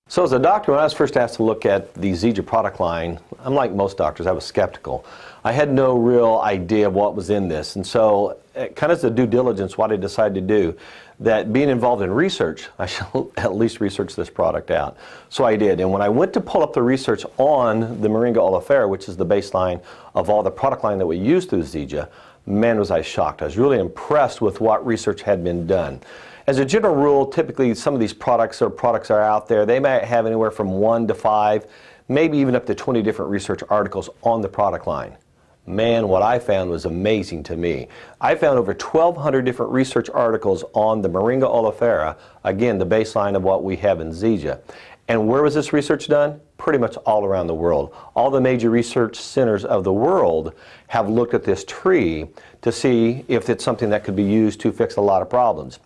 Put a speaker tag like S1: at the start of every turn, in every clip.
S1: So as a doctor, when I was first asked to look at the Zija product line, unlike most doctors, I was skeptical. I had no real idea of what was in this. And so, kind of as a due diligence, what I decided to do, that being involved in research, I should at least research this product out. So I did. And when I went to pull up the research on the Moringa oleifera, which is the baseline of all the product line that we use through Zija, man, was I shocked. I was really impressed with what research had been done. As a general rule, typically some of these products are out there. They might have anywhere from 1 to 5, maybe even up to 20 different research articles on the product line. Man, what I found was amazing to me. I found over 1,200 different research articles on the Moringa oleifera, again, the baseline of what we have in Zija. And where was this research done? Pretty much all around the world. All the major research centers of the world have looked at this tree to see if it's something that could be used to fix a lot of problems.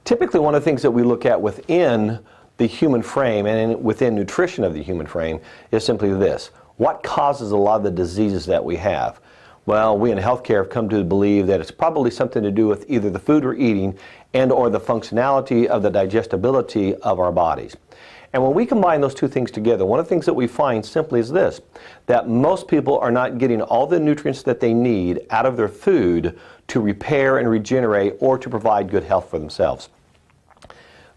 S1: Typically, one of the things that we look at within the human frame and within nutrition of the human frame is simply this. What causes a lot of the diseases that we have? Well, we in healthcare have come to believe that it's probably something to do with either the food we're eating and or the functionality of the digestibility of our bodies. And when we combine those two things together, one of the things that we find simply is this, that most people are not getting all the nutrients that they need out of their food to repair and regenerate or to provide good health for themselves.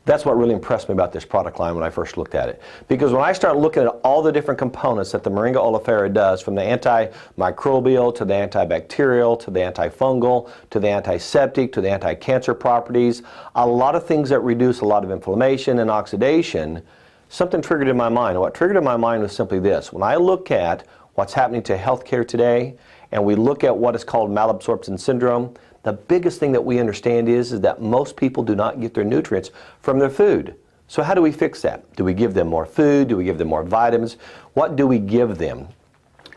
S1: That's what really impressed me about this product line when I first looked at it. Because when I started looking at all the different components that the Moringa oleifera does, from the antimicrobial to the antibacterial to the antifungal to the antiseptic to the anti-cancer properties, a lot of things that reduce a lot of inflammation and oxidation, something triggered in my mind. And what triggered in my mind was simply this. When I look at what's happening to healthcare today, and we look at what is called malabsorption syndrome, the biggest thing that we understand is that most people do not get their nutrients from their food. So how do we fix that? Do we give them more food? Do we give them more vitamins? What do we give them?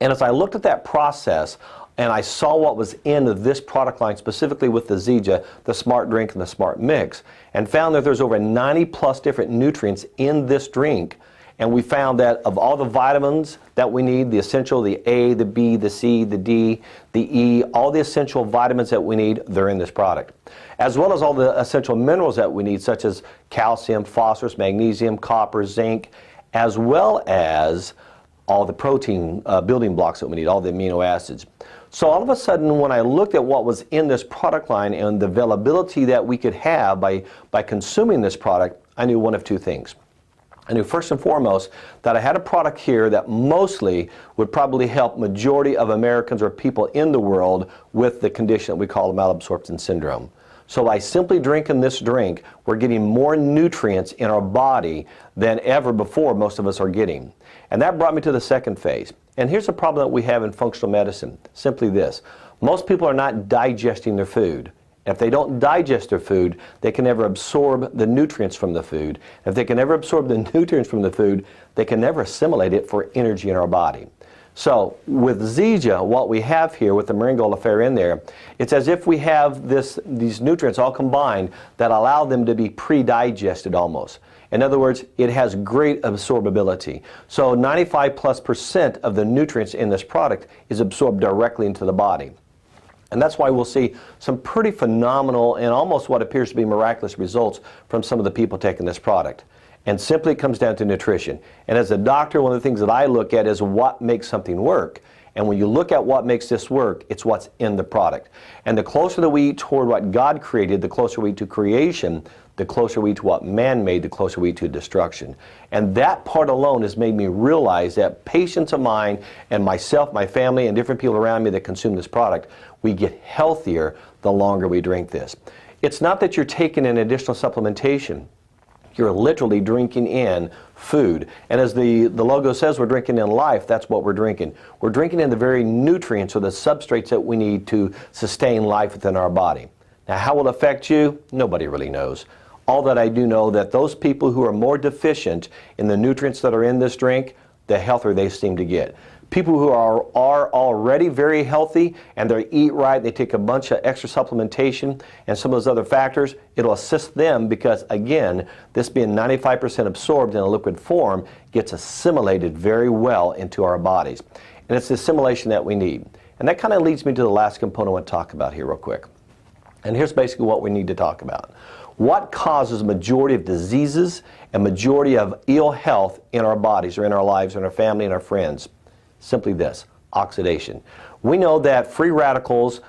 S1: And as I looked at that process, and I saw what was in this product line, specifically with the Zija, the Smart Drink and the Smart Mix, and found that there's over 90 plus different nutrients in this drink. And we found that of all the vitamins that we need, the essential, the A, the B, the C, the D, the E, all the essential vitamins that we need, they're in this product. As well as all the essential minerals that we need, such as calcium, phosphorus, magnesium, copper, zinc, as well as all the protein building blocks that we need, all the amino acids. So all of a sudden, when I looked at what was in this product line and the availability that we could have by consuming this product, I knew one of two things. I knew first and foremost that I had a product here that mostly would probably help majority of Americans or people in the world with the condition that we call malabsorption syndrome. So by simply drinking this drink, we're getting more nutrients in our body than ever before most of us are getting. And that brought me to the second phase. And here's a problem that we have in functional medicine, simply this. Most people are not digesting their food. If they don't digest their food, they can never absorb the nutrients from the food. If they can never absorb the nutrients from the food, they can never assimilate it for energy in our body. So with Zija, what we have here with the Moringa oleifera in there, it's as if we have these nutrients all combined that allow them to be pre-digested almost. In other words, it has great absorbability. So 95+% of the nutrients in this product is absorbed directly into the body. And that's why we'll see some pretty phenomenal and almost what appears to be miraculous results from some of the people taking this product. And simply it comes down to nutrition. And as a doctor, one of the things that I look at is what makes something work. And when you look at what makes this work, it's what's in the product. And the closer that we eat toward what God created, the closer we eat to creation, the closer we eat to what man made, the closer we eat to destruction. And that part alone has made me realize that patients of mine and myself, my family, and different people around me that consume this product, we get healthier the longer we drink this. It's not that you're taking an additional supplementation. You're literally drinking in food. And as the logo says, we're drinking in life, that's what we're drinking. We're drinking in the very nutrients or the substrates that we need to sustain life within our body. Now, how will it affect you? Nobody really knows. All that I do know that those people who are more deficient in the nutrients that are in this drink, the healthier they seem to get. People who are already very healthy and they eat right, they take a bunch of extra supplementation and some of those other factors, it'll assist them because, again, this being 95% absorbed in a liquid form gets assimilated very well into our bodies. And it's the assimilation that we need. And that kind of leads me to the last component I want to talk about here real quick. And here's basically what we need to talk about. What causes majority of diseases and majority of ill health in our bodies or in our lives, in our family and our friends? Simply this: oxidation. We know that free radicals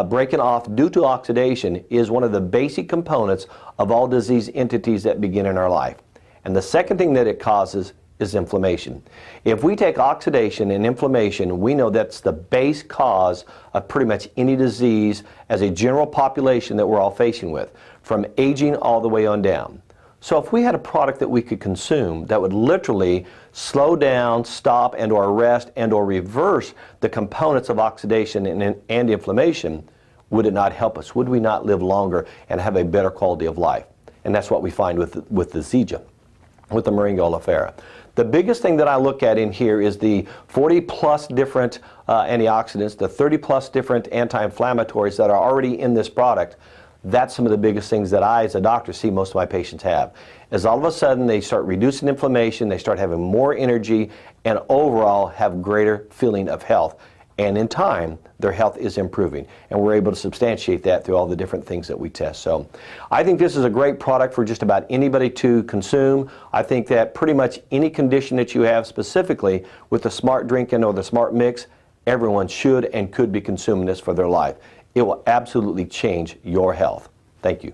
S1: breaking off due to oxidation is one of the basic components of all disease entities that begin in our life. And the second thing that it causes is inflammation. If we take oxidation and inflammation, we know that's the base cause of pretty much any disease as a general population that we're all facing with, from aging all the way on down. So if we had a product that we could consume that would literally slow down, stop, and or arrest and or reverse the components of oxidation and inflammation, would it not help us? Would we not live longer and have a better quality of life? And that's what we find with the Zija, with the Moringa oleifera. The biggest thing that I look at in here is the 40 plus different antioxidants, the 30 plus different anti-inflammatories that are already in this product. That's some of the biggest things that I, as a doctor, see most of my patients have. As all of a sudden they start reducing inflammation, they start having more energy, and overall have greater feeling of health. And in time, their health is improving. And we're able to substantiate that through all the different things that we test. So I think this is a great product for just about anybody to consume. I think that pretty much any condition that you have, specifically with the Smart Drinking or the Smart Mix, everyone should and could be consuming this for their life. It will absolutely change your health. Thank you.